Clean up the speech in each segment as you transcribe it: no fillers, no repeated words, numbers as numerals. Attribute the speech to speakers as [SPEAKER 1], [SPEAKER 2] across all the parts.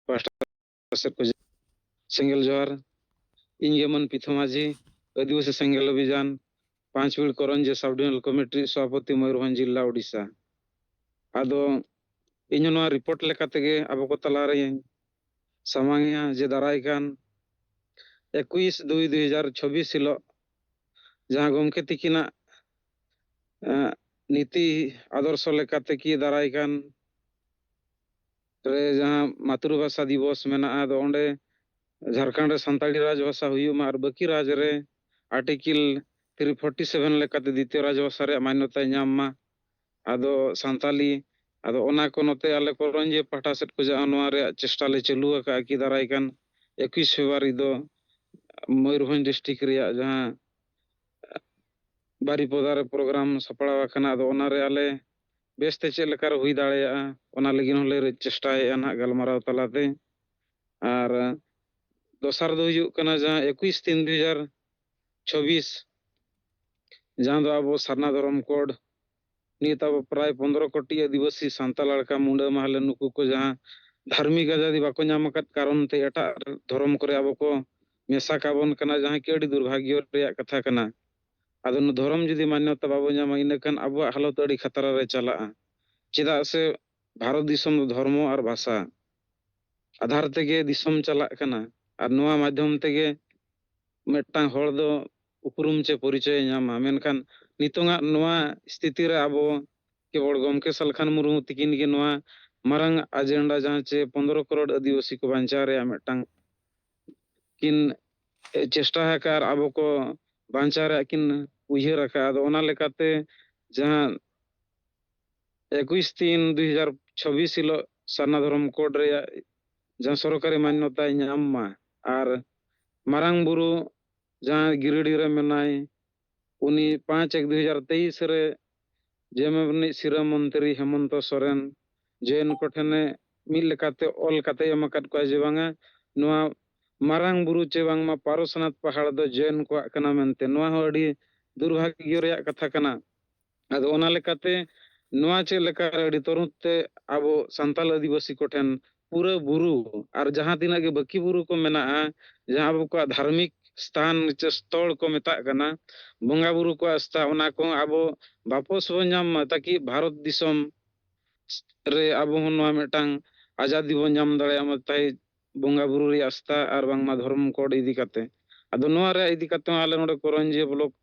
[SPEAKER 1] pasta set को सेंगेल जोहार इन gammon पिथो माझी आदिवासी सेंगेल अभियान 5 will Karanje sub divisional committee सभापति मयूरभंज जिला ओडिशा आदो इन रिपोर्ट लेकातेगे अब को तलारे सामांगिया जे दाराय कान 21/2/2026 हिलो जहां गमके तिकिना नीति आदर्श लेकाते की दाराय कान रे जहां मातृभाषा दिवस मेना आदो ओंडे झारखंड सानताड़ी राजभाषा हुयुमा और बाकी राज रे आर्टिकल 347 लेकाते द्वितीय राजभाषा रे मान्यता ᱧᱟᱢ आदो सानताली आदो ओना को नोते आले करंजे पाठा सेट को जानवा रे चेष्टा ले चालू का की दाराय कान 21 फेब्रुआरी दो मयूरभंज डिस्ट्रिक्ट रे जहां बारीपदा रे प्रोग्राम सपड़ा कना आदो ओना रे आले बेस्ते चेक लेकर हुई दाड़ेया ओना लगिन होले चेष्टाए ना गलमाराव तलाते और दोसर दो हुयुग कना जहां 21/3/2026 जहां दो अब सारना धर्म कोड नित अब प्राय 15 कोटी आदिवासी सांताल लड़का मुंडा महले नुकु को जहां धार्मिक आजादी बाको नाम कारण ते एटा धर्म करे अब को मेसा काबन कना जहां के दुर्भाग्य रे कथा कना आदो धर्म जुदी मान्यता बाबो नाम इनखान अब हालत अड़ी खतरा रे चला चेदा से भारत दिसम धर्म और भाषा आधार तेगे दिसम चला कना और नोआ माध्यम तेगे मेटा हड़ दो उपरुम चे परिचय नामा मेनखान नितोंगा नोआ स्थिति रे अब केवल गमके सलखान मुर्मू तिकिन के नोआ मारंग एजेंडा जहां चे 15 करोड़ आदिवासी को बांचा रे मेटा किन चेष्टा है कार अब को बांचा रे किन उयहर का आदो ओना लेकाते जहां 21/3/2026 हिलो सारना धर्म कोड रे जहां सरकारी मान्यता ᱧᱟᱢ और मारंग बुरु जहां गिरिडी रे मेनाय उनी 5/1/2023 रे जेमे सिरा मंत्री हेमंत सोरेन जैन कोठने मिल लेकाते ऑल काते एमकात को जे बांगा नोआ मारंग बुरु चे बांगमा पारसनाथ पहाड़ दो जैन को कना मेनते नोआ हो अडी दुर्भाग्य रे कथा कना आदो ओना लेकाते नोआ चे लेका अडी तरुते अब सांताल आदिवासी कोठन पूरा बुरु और जहां तिना के बाकी बुरु को मेना जहां अब को धार्मिक स्थान स्थल को मेता कना बोंगा बुरु को आस्था ओना को अब वापस बो नाम ताकि भारत दिसम रे अब नोआ मेटांग आजादी बो नाम दाड़े ताई बोंगा बुरु रे आस्था और बांगमा धर्म कोड इदी काते आदो नोआ रे इदी काते आले नोडे करंजे ब्लॉक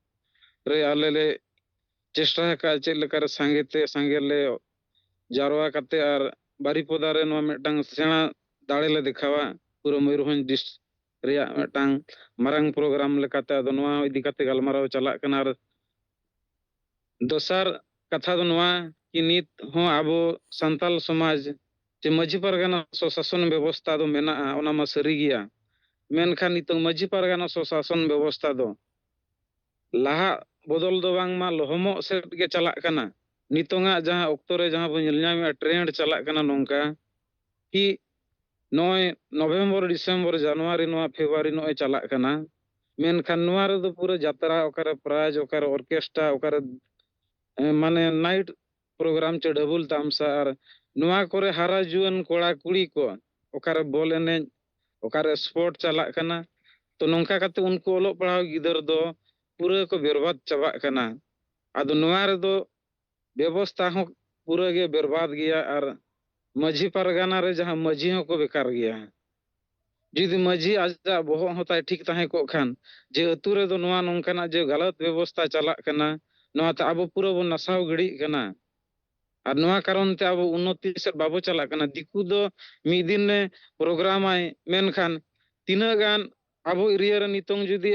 [SPEAKER 1] रे आले ले चेष्टा का चेक लेकर संगे ले जारवा काते और बारीपदा रे नोआ मेटांग सेना दाड़े ले दिखावा पूरा मयूरभंज डिस्ट्रिक्ट रे मेटांग मारंग प्रोग्राम लेकाते आदो नोआ इदी काते गलमाराव चला कना और दोसर कथा दो नोआ कि नित हो आबो संताल समाज जे मझी परगना स्वशासन व्यवस्था दो मेना ओना मा सरी गिया मेनखान नित मझी परगना स्वशासन व्यवस्था दो लाहा बदल दो बांगमा लहमो सेट गे चला कना नितोंगा जहां ऑक्टो रे जहां बो नेलनामे ट्रेंड चला कना नोंका कि नय नवंबर डिसेंबर जनवरी नोआ फेब्रुआरी नय चला कना मेनखान नोआ रे दो पूरा यात्रा ओकारे प्राइज ओकारे ऑर्केस्ट्रा ओकारे माने नाइट प्रोग्राम चे डबल तामसा और नोआ करे हारा जुआन कोड़ा कुड़ी को ओकारे बॉल एने ओकारे स्पोर्ट चला कना तो नोंका काते उनको ओलो पढ़ाव गिदर दो पूरा को बर्बाद चबा कना आदो नोआ रे दो व्यवस्था हो पूरा गे बर्बाद गया और मझी परगना रे जहां मझी हो को बेकार गया जुदी मझी आजा बहो होता ठीक ताहे को खान जे अतु रे दो नोआ नोंकाना जे गलत व्यवस्था चला कना नोआ त अब पूरा बो नसाव गड़ी कना और नोआ कारण ते अब उन्नति से बाबो चला कना दिकु दो मी दिन ने प्रोग्राम आय मेनखान तिना गान अब एरिया रे नितोंग जुदी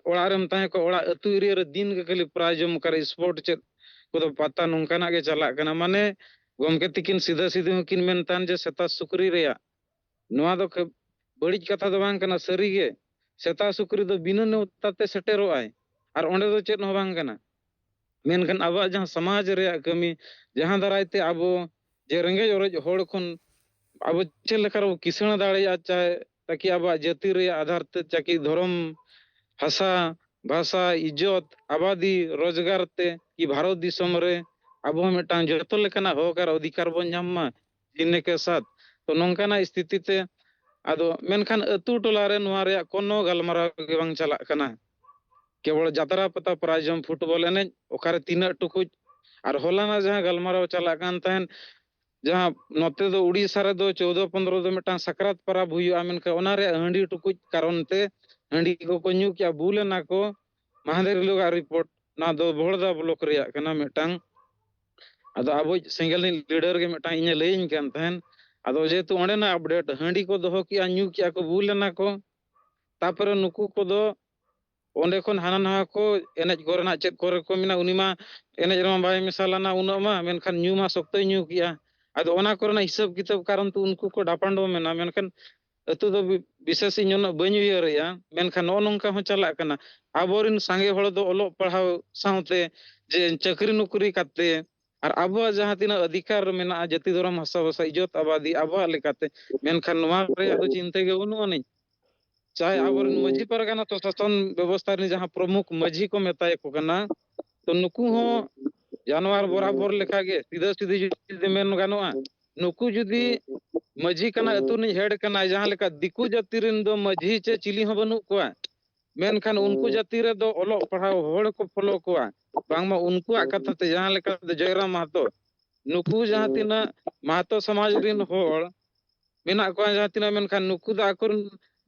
[SPEAKER 1] ओड़ा रेम ताहे को ओड़ा अतु एरिया रे दिन के खाली प्राइजम करे स्पोर्ट चे को पता नोंकाना गे चला कना माने गमके तिकिन सीधा सीधे किन मेनतान जे सेता सुकरी रेया नोआ दो बड़ी कथा दो बांग कना सरी गे सेता सुकरी दो बिना नेवताते सेटेरो आय और ओंडे दो चेत हो बांग कना मेनखान अब जहां समाज रे कमी जहां दरायते अब जे रेंगे ओरज होड़ खन अब चे लेकर किसण दाड़े चाहे ताकि अब जाति रे आधार ते ताकि धर्म भाषा भाषा इज्जत आबादी रोजगार ते कि भारत दिसम रे अब मेटांग जतो लेकना होकर अधिकार बन नाम जीने के साथ तो नोंकाना स्थिति ते ᱟᱫᱚ ᱢᱮᱱᱠᱷᱟन ᱟᱹᱛᱩ ᱴᱚᱞᱟ ᱨᱮ ᱱᱚᱣᱟ ᱨᱮᱭᱟᱜ ᱠᱳᱱᱳ ᱜᱟᱞᱢᱟᱨᱟᱣ ᱜᱮ ᱵᱟᱝ ᱪᱟᱞᱟᱜ ᱠᱟᱱᱟ ᱠᱮᱵᱚᱞ ᱡᱟᱛᱨᱟ ᱯᱟᱛᱟ ᱯᱨᱟᱭᱡᱚᱢ ᱯᱷᱩᱴᱵᱚᱞ ᱮᱱᱮᱡ ᱚᱠᱟᱨᱮ ᱛᱤᱱᱟᱹᱜ ᱴᱩᱠᱩᱡ ᱟᱨ ᱦᱚᱞᱟᱱᱟᱜ ᱡᱟᱦᱟᱸ ᱜᱟᱞᱢᱟᱨᱟᱣ ᱪᱟᱞᱟᱜ ᱠᱟᱱ ᱛᱟᱦᱮᱱ ᱡᱟᱦᱟᱸ ᱱᱚᱛᱮ ᱫᱚ ᱩᱲᱤᱥᱥᱟ ᱨᱮᱫᱚ 14-15 ᱫᱚ ᱢᱤᱫᱴᱟᱝ ᱥᱟᱠᱨᱟᱛ ᱯᱟᱨᱟᱵᱽ ᱦᱩᱭᱩᱜᱼᱟ ᱢᱮᱱᱠᱷᱟᱱ ᱚᱱᱟ ᱨᱮᱭᱟᱜ ᱦᱟᱺᱰᱤ ᱴᱩᱠᱩᱡ ᱠᱟᱨᱚᱱ ᱛᱮ ᱦᱟᱺᱰᱤ ᱠᱚᱠᱚ ᱧᱩ ᱠᱮᱜᱼᱟ ᱵᱩᱞ ᱮᱱᱟ ᱠᱚ ᱢᱟᱦᱫᱮᱨ ᱦᱤᱞᱳᱜᱟᱜ ᱨᱤᱯᱳর্ট ᱱᱚᱣᱟ ᱫᱚ ᱵᱚᱦᱲᱫᱟ ᱵᱞᱚᱠ ᱨᱮᱭᱟᱜ ᱠᱟᱱᱟ ᱢᱤᱫᱴᱟᱝ ᱟᱫᱚ ᱟᱵᱚᱭᱤᱡ ᱥᱮᱸᱜᱮᱞ ᱞᱤᱰᱟᱨ ᱜᱮ ᱢᱤᱫᱴᱟᱝ ᱤᱧᱮ ᱞᱟᱹᱭᱟᱹᱧ ᱠᱟᱱ ᱛᱟᱦᱮᱱ ᱟᱫᱚ ᱡᱮᱦᱮᱛᱩ ᱚᱸᱰᱮᱱᱟᱜ ᱟᱯᱰᱮᱴ ᱦᱟᱺᱰᱤ ᱠᱚ ᱫᱚᱦᱚ ᱠᱮᱜᱼᱟ ᱧᱩ ᱠᱮᱜᱼᱟ ᱠᱚ ᱵᱩᱞ ᱮᱱᱟ ᱠᱚ ᱛᱟᱯᱚᱨᱮ ᱱᱩᱠᱩ ᱠᱚᱫᱚ ᱚᱸᱰᱮ ᱠᱷᱚᱱ ᱦᱟᱱᱟ ᱱᱟᱣᱟ ᱠᱚ ᱮᱱᱮᱡ ᱠᱚᱨᱮᱱᱟᱜ ᱪᱮᱫ ᱠᱚᱨᱮ ᱠᱚ ᱢᱮᱱᱟ ᱩᱱᱤ ᱢᱟ ᱮᱱᱮᱡ ᱨᱮᱢᱟ ᱵᱟᱭ ᱢᱮᱥᱟ ᱞᱮᱱᱟ ᱩᱱᱟᱹᱜ ᱢᱟ ᱢᱮᱱᱠᱷᱟन ᱧᱩ ᱢᱟ ᱥᱚᱠᱛᱚᱭ ᱧᱩ ᱠᱮᱜᱼᱟ ᱟᱫᱚ ᱚᱱᱟ ᱠᱚᱨᱮᱱᱟᱜ ᱦᱤᱥᱟᱹᱵ ᱠᱤᱛᱟᱹᱵ ᱠᱟᱨᱚᱱ ᱛᱮ ᱩᱱᱠᱩ ᱠᱚ ᱰᱟᱯᱟᱱᱰᱚ ᱢᱮᱱᱟ ᱢᱮᱱᱠᱷᱟन ᱟᱹᱛᱩ ᱫᱚ ᱵᱤᱥᱮᱥ ᱤᱧ ᱩᱱᱟᱹᱜ ᱵᱟᱹᱧ ᱩᱭᱦᱟᱹᱨᱮᱜᱼᱟ ᱢᱮᱱᱠᱷᱟन ᱱᱚᱜᱼᱚ ᱱᱚᱝᱠᱟ ᱦᱚᱸ ᱪᱟᱞᱟᱜ ᱠᱟᱱᱟ ᱟᱵᱚᱨᱮᱱ ᱥᱟᱸᱜᱮ ᱦᱚᱲ ᱫᱚ ᱚᱞᱚᱜ ᱯᱟᱲᱦᱟᱣ ᱥᱟᱶᱛᱮ ᱡᱮ ᱪᱟᱹᱠᱨᱤ ᱱᱚᱠᱨᱤ ᱠᱟᱛᱮ ᱟᱨ ᱟᱵᱚᱣᱟᱜ ᱡᱟᱦᱟᱸ ᱛᱤᱱᱟᱹᱜ ᱚᱫᱷᱤᱠᱟর ᱢᱮᱱᱟᱜᱼᱟ ᱡᱟᱹᱛᱤ ᱫᱷᱚᱨᱚᱢ ᱦᱟᱥᱟ ᱵᱷᱟᱥᱟ ᱤᱡᱽᱡᱚᱛ ᱟᱵᱟᱫᱤ ᱟᱵᱚᱣᱟᱜ ᱞᱮᱠᱟᱛᱮ ᱢᱮᱱᱠᱷᱟन ᱱᱚᱣᱟ ᱨᱮᱭᱟᱜ ᱫᱚ ᱪᱤᱱᱛᱟᱹ ᱜᱮ ᱵᱟᱹᱱᱩᱜ ᱟᱹᱱᱤᱡ चाहे आबोरेन माझी परगना तो शासन व्यवस्था रे जहां प्रमुख माझी को मेताय को कना तो नुकु हो जानवर बराबर लेखा गे सीधा सीधी जुदी मेन गानोआ नुकु जुदी माझी कना अतु नि हेड कना जहां लेका दिकु जाति रेन दो माझी चे चिली हो बनु कोआ मेनखान उनको जाति रे दो ओलो पढ़ाओ होड़ को फॉलो कोआ बांगमा उनको कथा ते जहां लेका जयराम महतो नुकु जहां तिना महतो समाज रिन होड़ मेना को जहां तिना मेनखान नुकु दा अकुर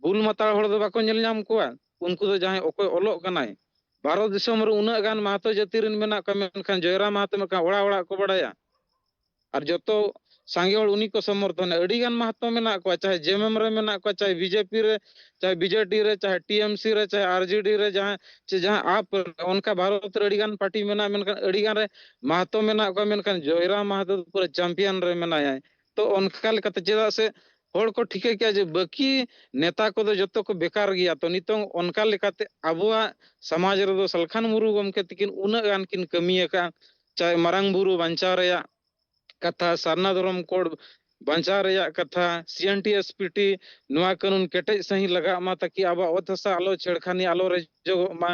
[SPEAKER 1] बुल माता होड़ दो बाको नेल नाम कोआ उनको दो जहां ओको ओलो कनाय भारत दिसम रे उना गान महतो जाति रिन मेना का मेनखान जयराम महतो में का ओड़ा ओड़ा को बड़ाया और जतो सांगे होड़ उनी को समर्थन अड़ी गान महतो मेना को चाहे जेएमएम रे मेना को चाहे बीजेपी रे चाहे बीजेडी रे चाहे टीएमसी रे चाहे आरजेडी रे जहां आप उनका भारत रे अड़ी गान पार्टी मेना मेनखान अड़ी गान रे महतो मेना को मेनखान जयराम महतो पूरा चैंपियन रे मेनाया तो उनका लेकाते चेदा से होड़ को ठीके किया जे बाकी नेता को दो जतो को बेकार गया तो नितों उनका लेकाते अबुआ समाज रे दो सलखान मुरु गमके तिकिन उना गान किन कमिया का चाहे मरांग बुरु बांचा रे कथा सारना धर्म कोड बांचा रे कथा सीएनटीएसपीटी नवा कानून केटे सही लगा मा ताकि अब ओथसा आलो छेड़खानी आलो रे जो मा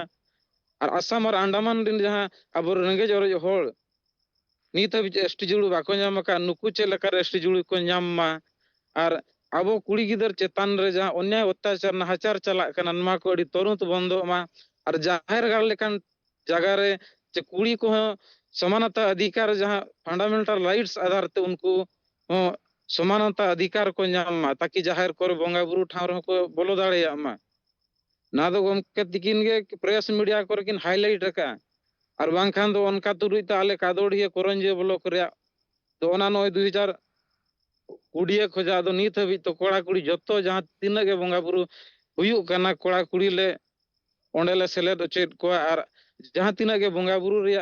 [SPEAKER 1] और आसाम और अंडमान दिन जहां अब रेंगेज और होड़ नीत हबी एसटी जुड़ू बाको नाम का नुकु चे लेकर एसटी जुड़ू को नाम मा और अब कुड़ी गिदर चेतान रे जहां अन्याय अत्याचार नाहाचार चला कना नमा को अड़ी तुरंत बंदो मा और जाहिर गाल लेकन जगह रे जे कुड़ी को समानता अधिकार जहां फंडामेंटल राइट्स आधार ते उनको समानता अधिकार को नाम मा ताकि जाहिर कर बोंगा बुरु ठावर को बोलो दाड़े मा ना दो गमके तिकिन गे प्रेस मीडिया को किन हाईलाइट रका और बांखान दो उनका तुरुई ताले कादोड़िया कोरंजे ब्लॉक रे तो ओना नय 2020 खोजा दो नीत हबी तो कोड़ा कुड़ी जतो जहां तिना गे बोंगा बुरु हुयु कना कोड़ा कुड़ी ले ओंडेले सेलेद चेद को और जहां तिना गे बोंगा बुरु रे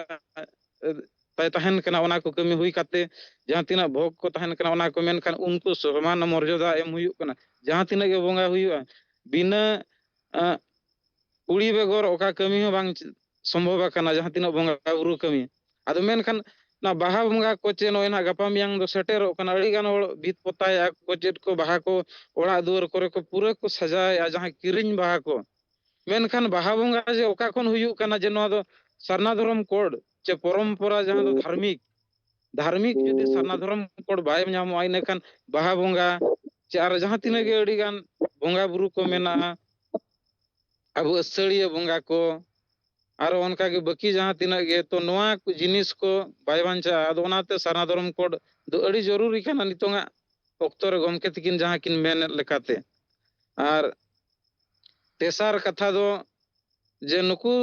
[SPEAKER 1] ताय तहन कना ओना को कमी हुई काते जहां तिना भोग को तहन कना ओना को मेनखान उनको सम्मान मर्यादा एम हुयु कना जहां तिना गे बोंगा हुयुआ बिना कुड़ी बेगोर ओका कमी हो बांग संभव कना जहां तिना बोंगा बुरु कमी आदो मेनखान ना बाहा बोंगा को चे नय ना गपा मियांग दो सेटेरो कना अड़ी गान होड़ भीत पोताय को चेद को बाहा को ओड़ा दुआर करे को पूरा को सजाय जहां किरिन बाहा को मेनखान बाहा बोंगा जे ओका कोन हुयु कना जे नो दो सरना धर्म कोड चे परंपरा जहां दो धार्मिक धार्मिक जुदी सरना धर्म कोड बाय नामो आइने खान बाहा बोंगा चे आर जहां तिना गे अड़ी गान बोंगा बुरु को मेना अब असड़िया बोंगा को और उनका के बाकी जहां तिना गे तो नोआ जिनिस को बाय बांचा आदो ओनाते सरना धर्म कोड दो अड़ी जरूरी खाना नितोंगा ऑक्टोर गमके तिकिन जहां किन मेन लेकाते और तेसार कथा दो जे नुकु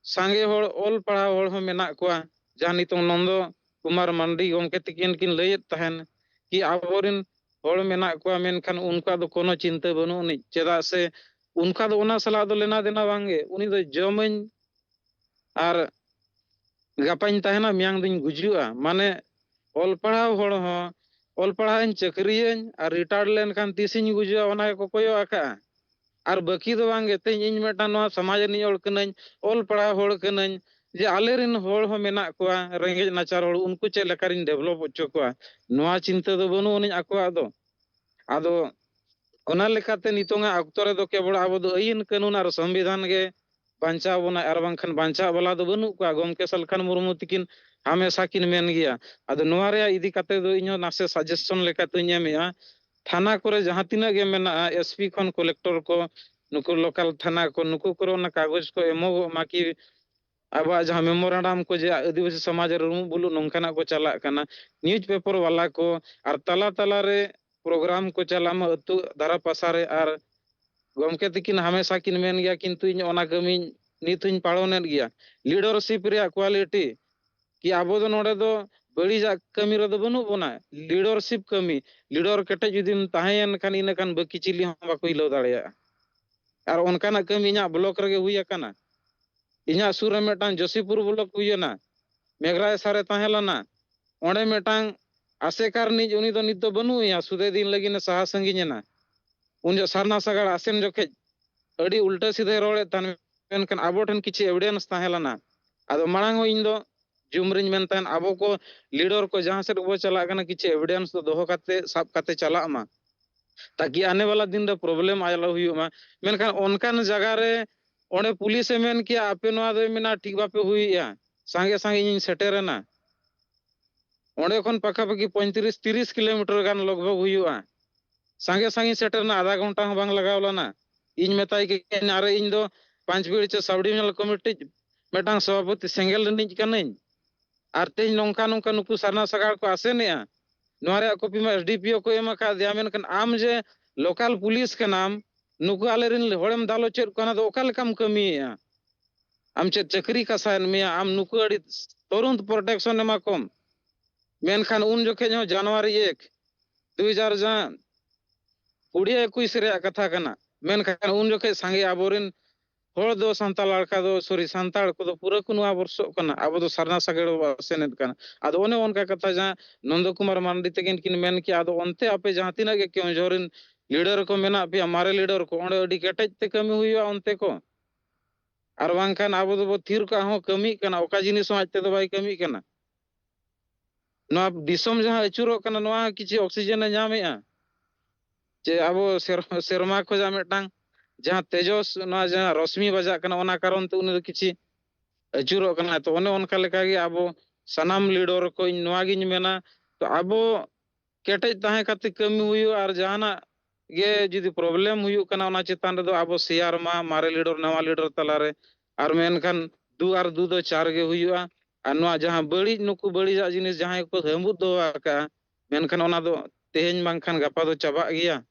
[SPEAKER 1] सांगे होड़ ओल पढ़ा होड़ हो मेना कोआ जहां नितों नंदो कुमार मंडी गमके तिकिन किन लयत तहन कि आबोरिन होड़ मेना कोआ मेनखान उनका दो कोनो चिंता बनु नि चेदा से उनका दो ओना सला दो लेना देना बांगे उनी दो जमन और गापाइन तहना मियांग दिन गुजुआ माने ओल पढ़ाव होड़ हो ओल पढ़ाइन चक्रियन और रिटायर्ड लेन खान तीसिन गुजुआ ओना को कोयो आका और बाकी दो बांगे ते इन मेटा नो समाज नि ओल कनन ओल पढ़ाव होड़ कनन जे आलेरिन होड़ हो मेना कोआ रेंगेज नाचार होड़ उनको चे लेकारिन डेवलप ओचो कोआ नोआ चिंता दो बनु उनी आकोआ दो आदो ओना लेकाते नितोंगा अक्तो रे दो केवल आबो दो आईन कानून और संविधान गे बांचा बोना और बांखान बांचा वाला दो बनु को गमके सलखान मुर्मू तिकिन हमेशा किन मेन गया आदो नोआ रे इदी काते दो इño नासे सजेशन लेकाते नेमेया थाना करे जहाँ तीना गे मेना एसपी खन कलेक्टर को नुकु लोकल थाना को नुकु करो ना कागज को एमो मा कि अब जहाँ मेमोरेंडम को जे आदिवासी समाज रूम बुलु नौकाना को चला कना न्यूज पेपर वाला को और तला तला रे प्रोग्राम को चला मा अतु धारा पासारे और गमके तकिन हमेशा किन मेन गया किंतु इन ओना कमी नितुन पाड़ोनेत गया लीडरशिप रे क्वालिटी कि आबो दो नोडे दो बड़ी जा कमी रे दो बनु बोना लीडरशिप कमी लीडर केटे जुदिम ताहेन खान इन खान बकी चिली हम बाको हिलो दाड़िया और उनकाना कमी इना ब्लॉक रे हुई अकाना इना सुर रे मेटान जोशीपुर ब्लॉक हुईना मेघराय सारे ताहेलना ओंडे मेटांग आसेकार निज उनी दो नित दो बनु या सुदे दिन लगिन सहा संगिना उन जो सरना सगाड़ आसेन जोखे अड़ी उल्टा सीधे रोड़े तान मेनखान आबो ठन किछि एविडेंस ताहेलना आदो मांग हो इन दो जुमरिन मेनतान आबो को लीडर को जहां से बो चला कना किछि एविडेंस दो दोहो काते साब काते चला मा ताकि आने वाला दिन दो प्रॉब्लम आयला हुईमा मेनखान ओनकान जगह रे ओंडे पुलिस ए मेन किया आपे नोआ दो मेना ठीक बापे हुईया सांगे सांगे इन सेटेरना ओंडे खन पाखा पाखी 35-30 किलोमीटर गान लगभग हुईआ सांगे सांगे सेटरना आधा घंटा बांग लगावलाना इन मेताई के अरे इन दो पांच बीड़ चे सब डिविजनल कमिटी मेटांग सभापति सेंगेल निज कनई और तेज नौका नौका नुकु सरना सगाड़ को आसेनेआ नोरे कॉपी में एसडीपीओ को एम का दिया मेनकन आम जे लोकल पुलिस के नाम नुकु आले रिन होड़ेम दालो चेद कोना दो ओका लेकाम कमीया आम चे चक्री का साइन मिया आम नुकु अड़ी तुरंत प्रोटेक्शन एमा कम मेनखान उन जोखे जो जनवरी 1 2000 जा 20-21 रे कथा कना मेनखान उन जोखे सांगे आबोरिन होड़ दो संताल लड़का दो सॉरी संताल को दो पूरा कुनवा वर्षो कना अब दो सरना सगेड़ सेनेत कना आदो ओने उनका कथा जा नंद कुमार मांडी तकिन किन मेन कि आदो ओनते आपे जहां तिना के क्यों जोरिन लीडर को मेना पे हमारे लीडर को ओंडे अडी केटेज ते कमी हुईवा ओनते को आर बांखान आबो दो थीर का हो कमी कना ओका जिनिस आज ते दो बाई कमी कना नोआ दिसम जहां अचुरो कना नोआ किछि ऑक्सीजन नामेआ जे आबो सेरमा को जा मेटांग जहां तेजस ना जहां रश्मि बजा कना ओना कारण ते उनी किछि अचुरो कना तो ओने ओनका लेका गे आबो सनाम लीडर को इन नोआ गिन मेना तो आबो केटेज ताहे कते कमी हुयो और जहाना गे जुदी प्रॉब्लम हुयो कना ओना चितान रे दो आबो शेयर मा मारे लीडर नवा लीडर तलारे और मेनखान दू और दू दो चार गे हुयो और नोआ जहां बड़ी नुकु बड़ी जा जिनिस जहां को हेमु दो आका मेनखान ओना दो तेहेन बांखान गपा दो चाबा गया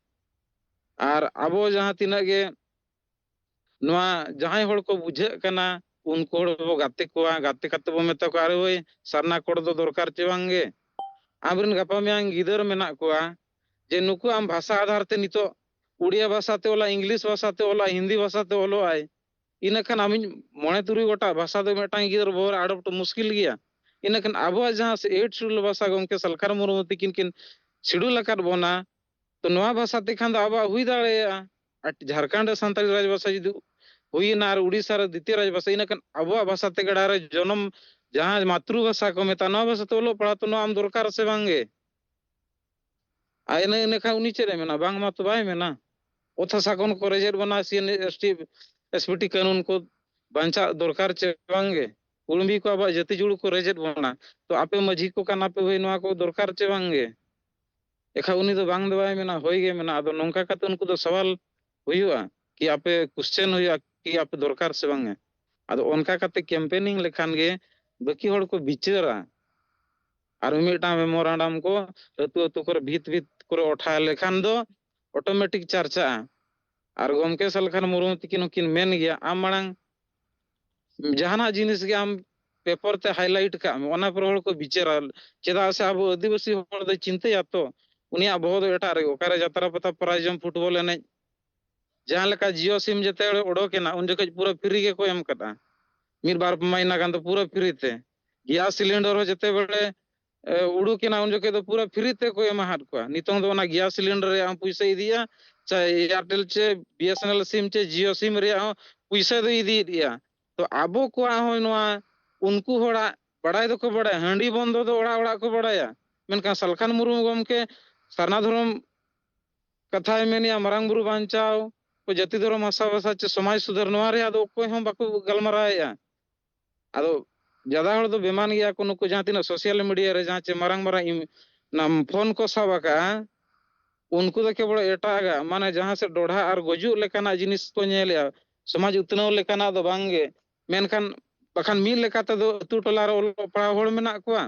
[SPEAKER 1] और आबो जहां तिना गे नोआ जहां होड़ को बुझे कना उनको होड़ बो गाते कोआ गाते कते बो मेता को अरे ओए सरना कोड़ दो दरकार चे बांगे आबरिन गपा में गिदर मेना कोआ जे नुकु आम भाषा आधार ते नितो उड़िया भाषा ते ओला इंग्लिश भाषा ते ओला हिंदी भाषा ते ओलो आय इनखान आमिन मोने तुरी गोटा भाषा दो मेटांग गिदर बोर आडप्ट मुश्किल गया इनखान आबो जहां से 8 शेड्यूल भाषा गमके सलखार मुरुमती किन शेड्यूल आकार बोना तो नवा भाषा ते खान आबा हुई दाड़ेया झारखंड संताली राज भाषा जुदी हुई ना और उड़ीसा रे द्वितीय राज भाषा इनखान आबो भाषा ते गड़ा रे जन्म जहां मातृभाषा को मेता नवा भाषा तो ओलो पढ़ा तो नो आम दरकार से बांगे आयने इनखान उनी चेरे मेना बांग मा तो बाय मेना ओथा साकोन को रेजेट बना सीएन एसटी एसपीटी कानून को बांचा दरकार चे बांगे कुड़मी को आबा जति जुड़ को रेजेट बना तो आपे मझी को काना पे होई नवा को दरकार चे बांगे एखा उनी दो बांग दवाय मेना होई गे मेना आदो नोंका काते उनको दो सवाल हुयुआ कि आपे क्वेश्चन हुयुआ कि आपे दरकार से बांगे आदो ओनका काते कैंपेनिंग लेखान गे बाकी होड़ को बिचारा और मिटा मेमोरेंडम को अतु अतु कर भीत भीत करे उठा लेखान दो ऑटोमेटिक चर्चा और गमके सलखान मुरुम तिकिन किन मेन गया आम मांग जहाना जिनिस गे आम पेपर ते हाईलाइट का ओना पर होड़ को बिचारा चेदा से अब आदिवासी होड़ दो चिंता तो उनिया बहुत एटा रे ओकारे जात्रा पता प्राइजम फुटबॉल एने जहां लेका जियो सिम जते ओडोकेना उन जखे पूरा फ्री के को एम कटा मिर बार महीना गान तो पूरा फ्री ते गैस सिलेंडर हो जते बड़े उडुकेना उन जखे तो पूरा फ्री ते को एम हाट को नितों दो ना गैस सिलेंडर रे हम पैसा इदिया चाहे एयरटेल चे बीएसएनएल सिम चे जियो सिम रे पैसा दो इदी दिया तो आबो को हो नोआ उनको होड़ा बड़ाई दो को बड़ा हांडी बंदो दो ओड़ा ओड़ा को बड़ाया मेनका सलखान मुरुम गमके सरना धर्म कथा मेनिया मरांग बुरु बांचाओ को जति धर्म आशा भाषा चे समाज सुधार नोआ रे आदो कोई हम बाको गलमराया आदो ज्यादा हड़ दो बेमान गया को नुको जहां तिना सोशल मीडिया रे जहां चे मरांग मरांग नाम फोन को साबाका उनको तो केवल एटागा माने जहां से डोढ़ा और गजुग लेकाना जिनिस को नेलेया समाज उतनाव लेकाना दो बांगे मेनखान बखान मिल लेकाते दो अतु टोला रे ओल पढ़ाव होड़ मेना कोआ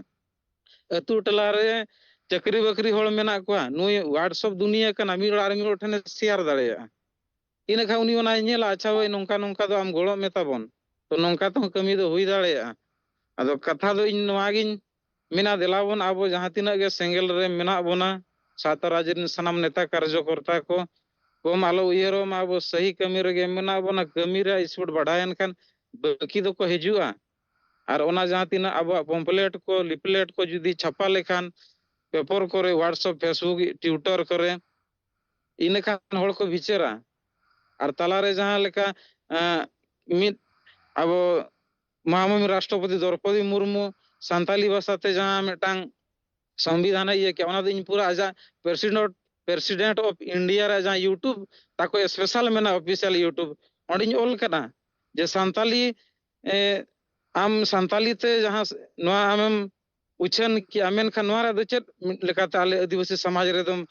[SPEAKER 1] अतु टोला रे चाकरी बाकरी होड़ मेना कोआ नुई व्हाट्सएप दुनिया कना मिल और मिल ठने शेयर दाड़ेया इन खा उनी ओना नेला अच्छा होय नोंका नोंका दो आम गोड़ो मेताबन तो नोंका तो कमी दो हुई दाड़ेया अदो कथा दो इन नोआगिन मेना देलाबन आबो जहां तिना गे सेंगेल रे मेना बोना साता राज्य सनाम नेता कार्यकर्ता को कम आलो उयरो मा अब सही कमी रे मेना बोना कमी रे स्पीड बढ़ायन खान बाकी दो को हिजुआ और ओना जहां तिना अब पम्पलेट को लिपलेट को जुदी छापा लेखान पेपर करे व्हाट्सएप फेसबुक ट्विटर करे इन खान होड़ को विचारा और तलारे जहां लेका मित अब महामहिम राष्ट्रपति द्रौपदी मुर्मू सांताली भाषाते जहां मेटांग संविधान ये के ओना दिन पूरा आजा प्रेसिडेंट ऑफ इंडिया रे जहां यूट्यूब ताको स्पेशल मेना ऑफिशियल यूट्यूब ओडिन ऑल कना जे सांताली आम सांताली ते जहां नवा आमम उछन कि आमेन खान नवा रे दो चेत लेकाते आले आदिवासी समाज रे दम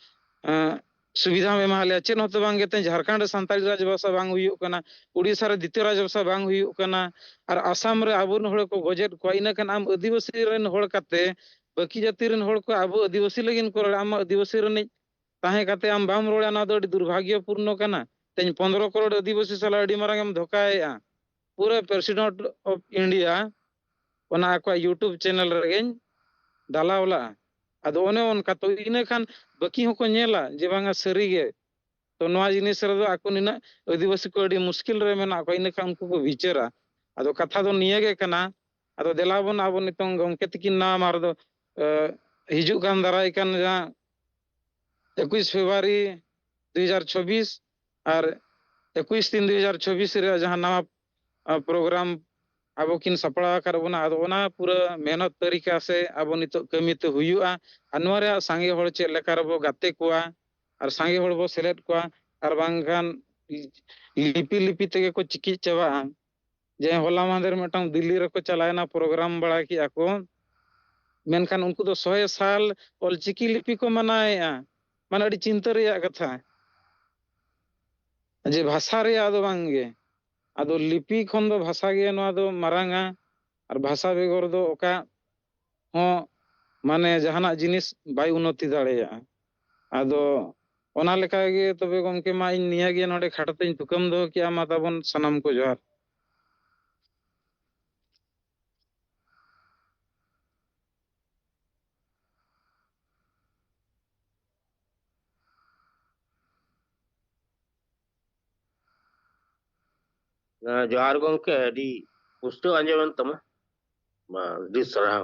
[SPEAKER 1] सुविधा में माले चेन होते बांगे ते झारखंड सांताली राजभाषा बांग हुयु कना उड़ीसा रे द्वितीय राजभाषा बांग हुयु कना और आसाम रे आबुन होड़ को गोजेट को इन खान आम आदिवासी रेन होड़ काते बाकी जाति रेन होड़ को आबो आदिवासी लगिन को आम आदिवासी रेन ताहे काते आम बाम रोड़ा ना दो दुर्भाग्यपूर्ण कना तेन 15 करोड़ आदिवासी साला अडी मारंग एम धोकाएआ पूरा प्रेसिडेंट ऑफ इंडिया ओना को यूट्यूब चैनल रेगेन दालावला अदो ओने उनका तो इने खान बाकी होको नेला जे बांगा सरीगे तो नवा जिनिस रे दो आको निना आदिवासी को अडी मुश्किल रे मेना को इने खान को विचारा अदो कथा दो नियगे कना अदो देलाबन आबो नितंग गमके तकिन नाम आर दो हिजु कान दाराय कान जा 21 फरवरी 2026 और 21/3/2026 रे जहां नवा प्रोग्राम आबो किन सपड़ा कर बना अदो ओना पूरा मेहनत तरीका से आबो नितो कमी तो हुयुआ अनवा रे सांगे होड़ चे लेका रबो गाते कोआ और सांगे होड़ बो सेलेक्ट कोआ और बांगान लिपि लिपि तेगे को चिकी चबा जे होला मांदर मटंग दिल्ली रे को चलायना प्रोग्राम बड़ा की आको मेनखान उनको तो 100 साल ऑलचिकी लिपि को मनाएआ माने अडी चिंता रे कथा जे भाषा रे आदो बांगे आदो लिपि खन दो भाषा गे नवा दो मारांगा और भाषा बेगर दो ओका हो माने जहाना जिनिस बाय उन्नति दाड़ेया आदो ओना लेका गे तबे गमके मा इन निया गे नोडे खाटतेन तुकम दो कि आमा ताबन सनम को जोहार
[SPEAKER 2] जोहार गमके अडी पुष्टो अंजमन तमा मा दिस सरहा